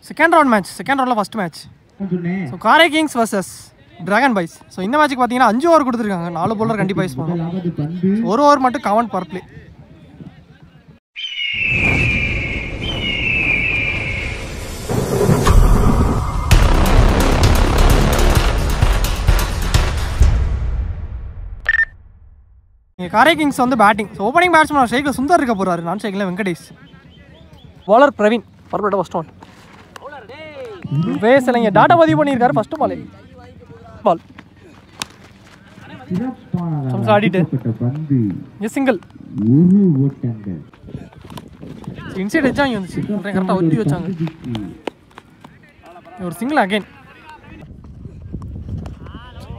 Second ரவுண்டில் first match. So காரை Kings vs dragon boys. So இந்த மேட்ச்சுக்கு பார்த்தீங்கன்னா 5 ஓவர் கொடுத்துருக்காங்க. 4 bowler கண்டிப்பாக யூஸ் பண்ணணும். 1 ஓவர் மட்டும் கவர்ன் பவர் பிளே. காரை கிங்ஸ் வந்து பேட்டிங். ஸோ ஓப்பனிங் பேட்ஸ்மேன் ஷேக்கில் சுந்தர் இருக்க போகிறாரு. நான் ஷேக்கில் வெங்கடேஷ். பாலர் பிரவீன். பர்பட்ட ஃபஸ்ட் ஒன் பேஸ் இல்லைங்க. டாட்டா பதிவு பண்ணியிருக்காரு. ஃபஸ்ட்டு பால் ஆடிட்டு சிங்கிள் இன்சைட் வச்சா இங்கே வந்துச்சு. கரெக்டாக ஒத்தி வச்சாங்க. ஒரு single again.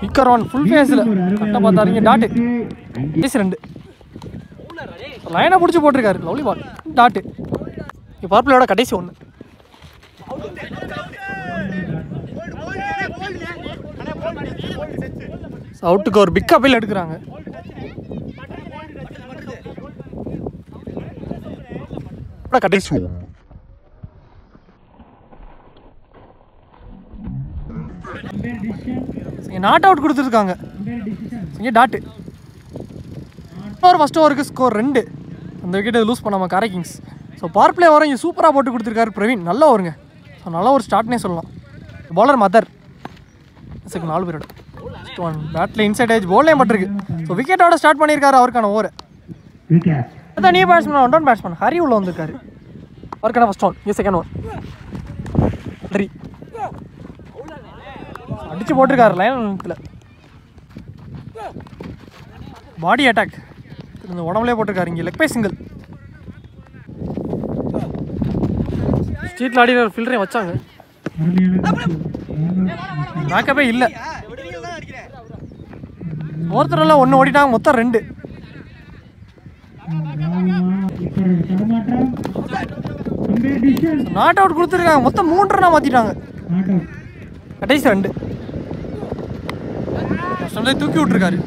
Kicker one full ஃபேஸில் கரெக்டாக பார்த்தாருங்க. டாட்டு பேஸ் 2 லைனாக பிடிச்சி போட்டிருக்காரு. லவ்லி பால் டாட்டு. பர்பிளோட கடைசி 1. அவுட்டுக்கு ஒரு பிக் அப்பீல் எடுக்கிறாங்க. கடைசி நாட் அவுட் கொடுத்துருக்காங்க. டாட்டு. ஃபர்ஸ்ட் ஓவருக்கு ஸ்கோர் 2. அந்த விக்கெட்டை லூஸ் பண்ணாமல் காரை கிங்ஸ். ஸோ பவர் பிளே வரும். இங்கே சூப்பராக போட்டு கொடுத்துருக்காரு பிரவீன். நல்லா வருங்க. ஸோ நல்ல ஒரு ஸ்டார்ட்னே சொல்லலாம். பாலர் மதர் 4 பேரோட பேட்டில் இன்சைட் ஏஜ் போல்லையும் பட்டிருக்கு. ஸோ விக்கெட்டோட ஸ்டார்ட் பண்ணியிருக்காரு அவருக்கான ஓவர். அதான் நியூ பேட்ஸ்மேன் 1 பேட்ஸ்மேன் ஹரி உள்ள வந்திருக்காரு. அவருக்கான first one. Second one Hari அடிச்சு போட்டிருக்காரு லைனில். பாடி அட்டாக் இந்த உடம்புலேயே போட்டிருக்காரு. இங்கே லெக் பை சிங்கிள். ஸ்ட்ரீட்டில் ஆடி ஒரு ஃபில்டரையும் வச்சாங்க. பேக்கப்பே இல்லை. ஒருத்தரெல்லாம் 1 ஓடிட்டாங்க. மொத்தம் 2. நாட் அவுட் கொடுத்துருக்காங்க. மொத்தம் 3 ரன்னா மாற்றிட்டாங்க. கடைசி 2 தூக்கி விட்டுருக்காரு.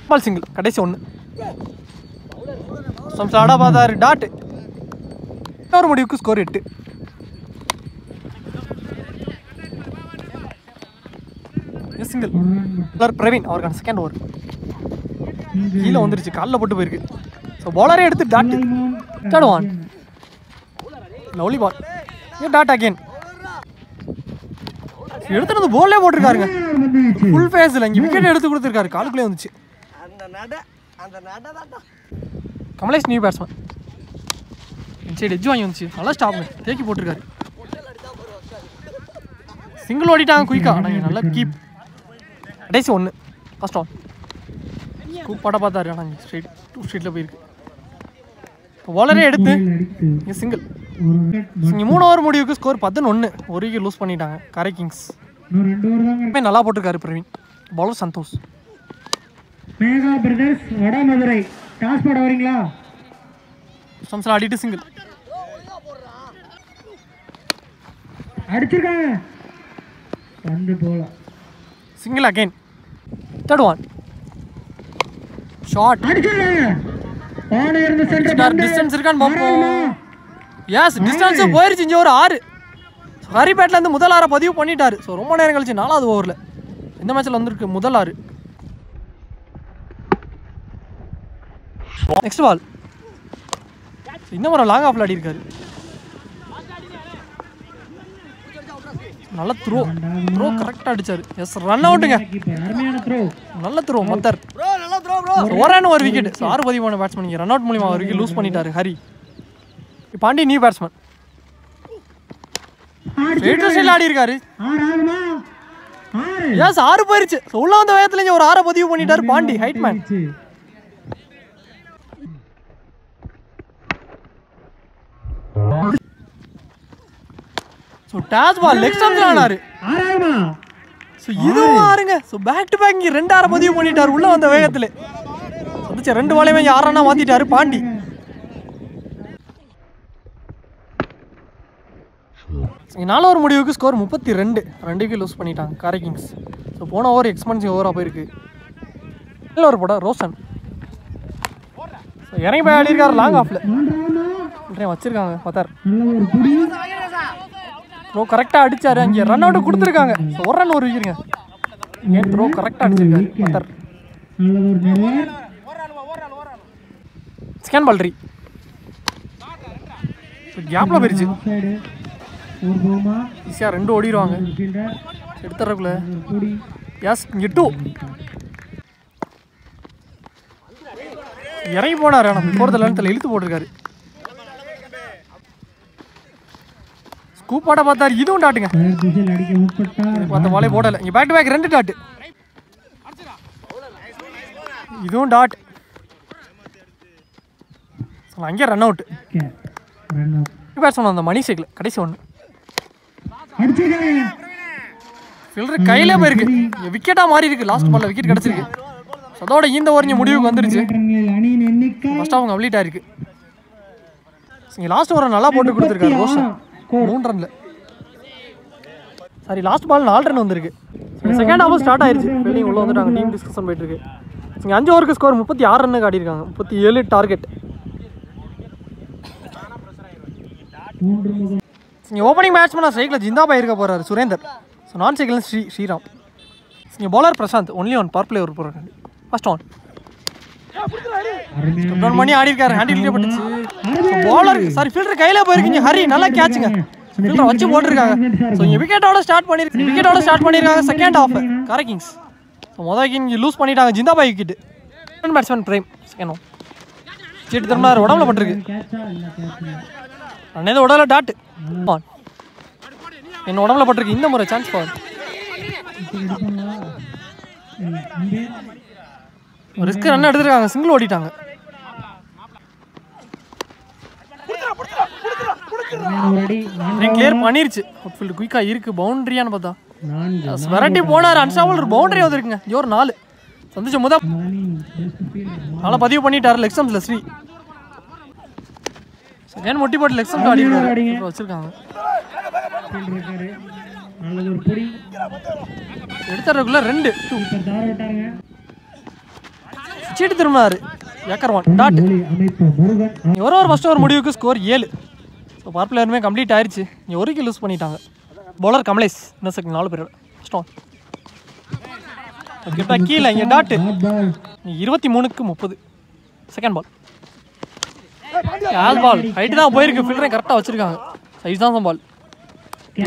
Ball single. கடைசி 1. ஆடா பார்த்தாரு. டாட்டு. ஒரு முடிவுக்கு ஸ்கோர் 8. சிங்கிள். பிரவீன் அவருக்கான செகண்ட் ஓவர். கீழே வந்துருச்சு. காலில் போட்டு போயிருக்கு. ஸோ பாலரே எடுத்து dot. Third one lovely ball. Dot again. எடுத்துட்டு வந்து போல்லே போட்டிருக்காருங்க. ஃபுல் ஃபேஸில் இங்கே விக்கெட் எடுத்து கொடுத்துருக்காரு. காலுக்குள்ளே வந்துச்சு. Kamlesh new batsman. Inside edge வாங்கி வந்துச்சு. நல்லா ஸ்டாப் தேக்கி போட்டிருக்காரு. சிங்கிள் ஓடிட்டாங்க குயிக்கா. ஆனால் நல்லா கீப். கடைசி 1. ஃபர்ஸ்ட் ஒன் கூப்பாட பார்த்தாரு. ஆனால் ஸ்ட்ரெயிட் 2 ஸ்ட்ரீட்டில் போயிருக்கு. பாலரே எடுத்து இங்கே சிங்கிள். இங்கே 3 ஓவர் முடிவுக்கு ஸ்கோர் 11. 1 விக்கெட் லூஸ் பண்ணிட்டாங்க காரை கிங்ஸ். நல்லா போட்டிருக்காரு Praveen. Bowler Santhosh. Mega Brothers Vadamadurai toss போட வரீங்களா? சம்சல் ஆடிட்டு சிங்கிள் அடிச்சிருக்காங்க. பந்து போல single again. Third one shot. அடிச்சிருக்காங்க. ஆன் இருந்து சென்டர் டிஸ்டன்ஸ் இருக்கான்னு பாப்போம். எஸ் டிஸ்டன்ஸ் போயிருச்சு. இங்கே ஒரு 6. ஹரி பேட்லேருந்து முதல் 6 பதிவு பண்ணிட்டாரு. ஸோ ரொம்ப நேரம் கழிச்சு 4வது ஓவரில் இந்த மேட்ச்சில் வந்திருக்கு முதல் 6. Next ball. இந்த மாதிரி லாங் ஆஃப்ல ஆடி இருக்காரு. நல்ல த்ரோ கரெக்டாக அடிச்சாரு. எஸ் ரன் அவுட்டுங்க. நல்ல த்ரோ மத்தர். ஒரு விக்கெட். 6 பதிவான பேட்ஸ்மேன் ரன் அவுட் மூலியமாக ஒரு விக்கெட் லூஸ் பண்ணிட்டாரு ஹரி. Pandi new batsman. ஆடி இருக்காரு. எஸ் 6 போயிருச்சு. உள்ள வந்த வேகத்துல ஒரு 6 பதிவு பண்ணிட்டாரு பாண்டி ஹைட்மேன். ஸோ டாஸ் பால் லெக் ஸ்டம்ப்ல ஆனாரு. ஸோ இதுவும் ஆறுங்க. ஸோ பேக் டு பேக் இங்கே 2 6 பதிவு பண்ணிட்டாரு உள்ள வந்த வேகத்தில். வந்துச்சு 2 பாலையுமே 6 ரன்னா மாத்திட்டாரு பாண்டி. நாலு ஓவர் முடிவுக்கு ஸ்கோர் 32. 2 விக்கெட் லூஸ் பண்ணிட்டாங்க காரை கிங்ஸ். ஸோ போன ஓவர் எக்ஸ்பென்சிவ் ஓவராக போயிருக்கு. இல்லை ஒரு போட ரோஷன். ஸோ இறங்கி போய் ஆடிருக்காரு லாங் ஆஃபில். ஃபில்டரையும் வச்சுருக்காங்க மதர். நல்ல ஒரு புடி. த்ரோ கரெக்டாக அடிச்சாரு. அங்கே ரன் அவுட் கொடுத்துருக்காங்க. ஸோ ஒரு ரன் ஒரு விக்கெட்டுங்க. ஏன் த்ரோ கரெக்டாக அடிச்சிருக்காரு மதர். நல்ல ஒரு நெவர். செகண்ட் பால் ரீ கேப்பில் போயிருச்சு. Off side. ஒரு போமா. ஈஸியாக 2 ஓடிடுவாங்க. ஒரு ஃபீல்டர். எடுத்துறக்குள்ள ஒரு புடி. எஸ் இங்கே 2 இறங்கி போனார். ஆனால் போகிறத லென்த்தில் இழுத்து போட்டிருக்காரு. ஸ்கூப் ஆட பார்த்தாரு. இதுவும் டாட்டுங்க. திசையில் அடிக்க முற்பட்டார். அந்த பாலே போடலை. இங்கே பேக் டு பேக் 2 டாட்டு. இதுவும் டாட். அங்கே run out. Run out. Batsman அந்த மணி சைக்கிள் கடைசி ஒன்று அடிச்சிருக்காங்க. ஃபில்டர் கையிலே போயிருக்கு. விக்கெட்டாக மாறி இருக்கு. லாஸ்ட் பால்ல விக்கெட் கிடச்சிருக்கு. அதோட இந்த ஓவர் முடிவுக்கு வந்துருச்சு. அணியின் எண்ணிக்கை ஃபர்ஸ்ட் ஆஃப் கம்ப்ளீட் ஆயிருக்கு. இங்கே லாஸ்ட் ஓவர் நல்லா போட்டு கொடுத்துருக்காரு ரோஷன் 3 ரன்ல. சாரி லாஸ்ட் பால் 4 ரன் வந்திருக்கு. செகண்ட் ஹாஃப் ஸ்டார்ட் ஆயிருச்சு. ஃபீல்டிங் உள்ள வந்துட்டாங்க. டீம் டிஸ்கஷன் போயிட்டு இருக்கு. இங்கே 5 ஓவருக்கு ஸ்கோர் 36 ரன்னு காட்டியிருக்காங்க. 37 டார்கெட். இங்கே ஓப்பனிங் பேட்ஸ்மேனாக சைக்கிள் ஜிந்தாபாய் இருக்க போகிறாரு சுரேந்தர். ஸோ நான் சைக்கிள் ஸ்ரீராம். இங்கே bowler Prashanth. Only one power play ஒரு போகிறாரு. ஃபர்ஸ்ட் ஆன் டவுன் பண்ணி ஆடி இருக்காரு. ஹேண்டில் பட்டுச்சு. பவுலர் சாரி ஃபீல்டர் கையில போயிருக்கீங்க. ஹரி நல்லா கேட்சுங்க. ஃபீல்டர் வச்சு போட்டிருக்காங்க. ஸோ இங்கே விக்கெட்டோட ஸ்டார்ட் பண்ணியிருக்காங்க second half Karai kings. So மொதல் விக்கெட் லூஸ் பண்ணிட்டாங்க. ஜிந்தாபாய் விக்கெட். பேட்ஸ்மேன் பிரைம் செகண்ட் ஒன் சீட்டு திரும்ப உடம்புல பட்டிருக்கு. அண்ணே உடம்புல டாட் என்ன உடம்புல பட்டிருக்கு. இந்த முறை சான்ஸ் பவர் ரிஸ்க் ரன் எடுத்துருக்காங்க. சிங்கிள் ஓடிட்டாங்க. கிளியர் பண்ணிருச்சு. அவுட்ஃபீல்டு குயிக்காக இருக்கு. பவுண்டரியான்னு பார்த்தா வெரைட்டி போனார். அன்ஸ்டாபிள் ஒரு பவுண்டரி வந்துருக்குங்க. இது ஒரு 4 சந்திச்சு முதல் நல்லா பதிவு பண்ணிட்டாரு. லெக் ஸ்டம்ப்ஸ்ல ஸ்ரீ செகண்ட் மொட்டி போட்டு லெக் ஸ்டம்ப் ஆடி வச்சிருக்காங்க. எடுத்துறதுக்குள்ள 2 சீட்டு திரும்பினாரு. ஏக்கர் 1 டாட். ஒரு ஃபர்ஸ்ட் ஓவர் முடிவுக்கு ஸ்கோர் 7. ஸோ பவர் பிளேயருமே கம்ப்ளீட் ஆயிடுச்சு. இங்கே 1 விக்கெட் லூஸ் பண்ணிட்டாங்க. பவுலர் கமலேஷ் இன்னும் செகண்ட் 4 பேர் ஃபர்ஸ்ட் ஆன் கிட்ட கீழே இங்கே டாட்டு. 23க்கு 30 செகண்ட் பால். கேஸ் பால் ஹைட்டு தான் போயிருக்கு. ஃபீல்டரையும் கரெக்டாக வச்சிருக்காங்க. சைஸ் தான் பால்.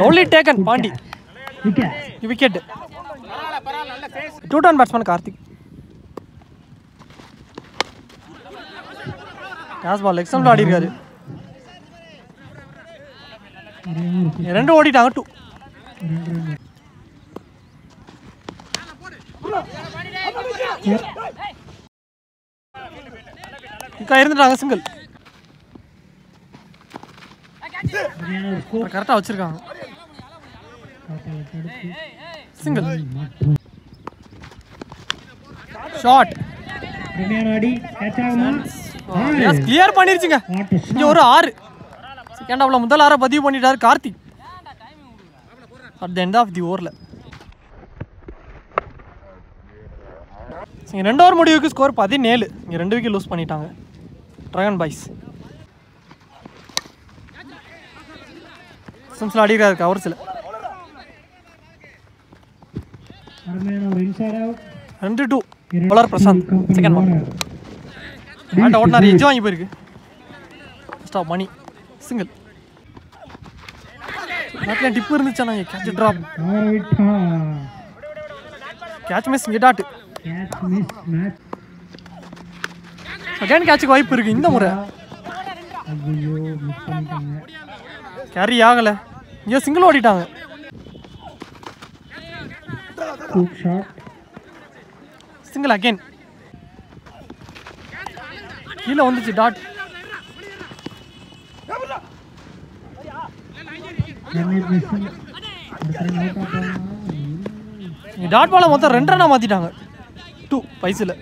லவ்லி டேக்கன் பாண்டி விக்கெட். 2 turn batsman Karthik. கேஸ் பால் எக்ஸாம்பிள் ஆடி இருக்காரு. 2 ஓடிட்டாங்க. 2 இருந்துட்டாங்க. சிங்கிள் கரெக்டாக வச்சிருக்காங்க. சிங்கிள் ஷாட் கிளியர் பண்ணிருச்சுங்க. இங்கே ஒரு 6 செகண்ட் ஹாஃப்ல முதல் 6 பதிவு பண்ணிட்டாரு கார்த்திக். அட் த எண்ட் ஆஃப் தி ஓவரில் இங்கே 2 ஓவர் முடிவுக்கு ஸ்கோர் 17. இங்கே 2 விக்கெட் லூஸ் பண்ணிட்டாங்க ட்ராகன் பாய்ஸ். சிம்ஸில் அடிக்கிறாரு கவர்ஸில் 2-2. பவுலர் பிரசாந்த் செகண்ட் பால் பேட்டை ஓட்டினார். எஜ்ஜு வாங்கி போயிருக்கு. ஸ்டாப் மணி சிங்கிள். பேட்டில் டிப்பு இருந்துச்சா கேட்ச் ட்ராப் கேட்ச் மிஸ். இங்கே டாட்டு. செகண்ட் கேட்சுக்கு வாய்ப்பு இருக்கு இந்த முறை. கேரி ஆகலை. இங்கே சிங்கிள் ஓடிட்டாங்க. சிங்கிள் அகைன் கீழே வந்துச்சு டாட். டாட் பால மொத்தம் 2 ரன்னா மாத்திட்டாங்க. 2 பைசில்.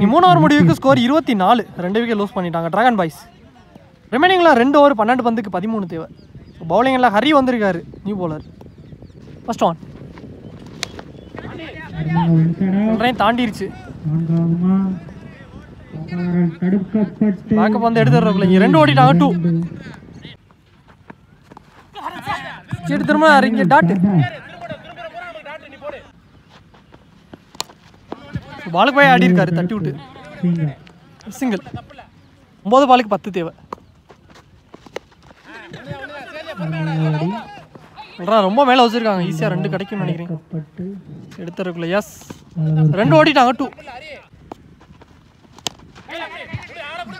3 ஓவர் முடிவுக்கு ஸ்கோர் 24. 2 விக்கெட் லூஸ் பண்ணிட்டாங்க ட்ராகன் பாய்ஸ். ரிமைனிங்லாம் 2 ஓவர் 12 பந்துக்கு 13 தேவை. பவுலிங்கில் ஹரி வந்திருக்காரு நியூ பவுலர். ஃபர்ஸ்ட் ஆன் தாண்டிருச்சு. தடுக்கப்பட்டு பேக்கப் வந்து எடுத்துடுறக்குள்ள இங்கே 2 ஓடிட்டாங்க 2 சீட்டு திரும்ப இங்கே டாட் பாலுக்கு போய் ஆடி இருக்காரு தட்டி விட்டு சிங்கிள் 9 பாலுக்கு 10 தேவை ரொம்ப மேலே வச்சிருக்காங்க ஈஸியாக 2 கிடைக்கும்னு நினைக்கிறேன் எடுத்துறக்குள்ள எஸ் 2 ஓடிட்டாங்க 2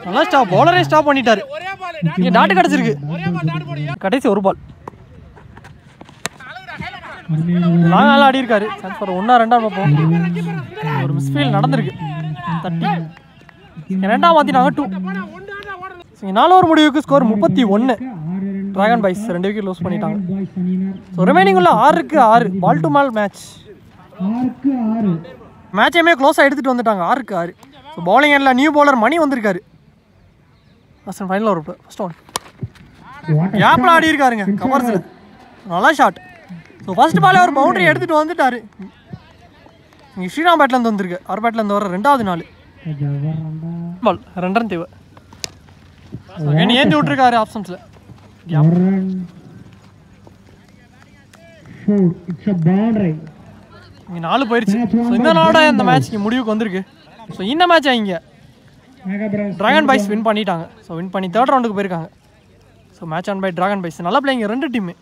நல்லா ஸ்டாப் பவுலரே ஸ்டாப் பண்ணிட்டாரு இங்கே டாட்டு கிடச்சிருக்கு கடைசி ஒரு பால் லாங் நல்லா ஆடி இருக்காரு சான்ஸ் ஃபார் 1-2 பார்ப்போம் ஒரு மிஸ்ஃபீல் நடந்திருக்கு தட்டி 2 மாற்றினாங்க 2 4 ஓவர் முடிவுக்கு score 31 Dragon Boys 2 wicket lose பண்ணிட்டாங்க ஸோ ரிமைனிங் உள்ள 6க்கு 6 பால் டு பால் மேட்ச் மேட்சையுமே க்ளோஸாக எடுத்துகிட்டு வந்துட்டாங்க 6க்கு 6 ஸோ பவுலிங் எண்டில் நியூ பவுலர் மணி வந்திருக்காரு ஃபஸ்ட் ஃபைனல் ஒரு ஃபஸ்ட் ஒன் கேப்பில் ஆடி இருக்காருங்க கவர்ஸில் நல்லா ஷாட் ஸோ ஃபஸ்ட் பாலே ஒரு பவுண்டரி எடுத்துகிட்டு வந்துட்டார் இங்கே ஸ்ரீராம் பேட்லேருந்து வந்திருக்கு அவர் பேட்லேருந்து வர 2வது நாள் பால் 2 ரன் தேவை ஏந்தி விட்டுருக்காரு ஆப்ஷன்ஸில் இங்கே 4 போயிடுச்சு ஸோ இந்த நாளோட இந்த மேட்ச் இங்கே முடிவுக்கு வந்திருக்கு ஸோ இந்த மேட்ச் இங்கே டிராகன் பாய்ஸ் வின் பண்ணிட்டாங்க ஸோ வின் பண்ணி 3rd ரவுண்டுக்கு போயிருக்காங்க so match won by Dragon Boys நல்லா பிள்ளைங்க 2 டீமு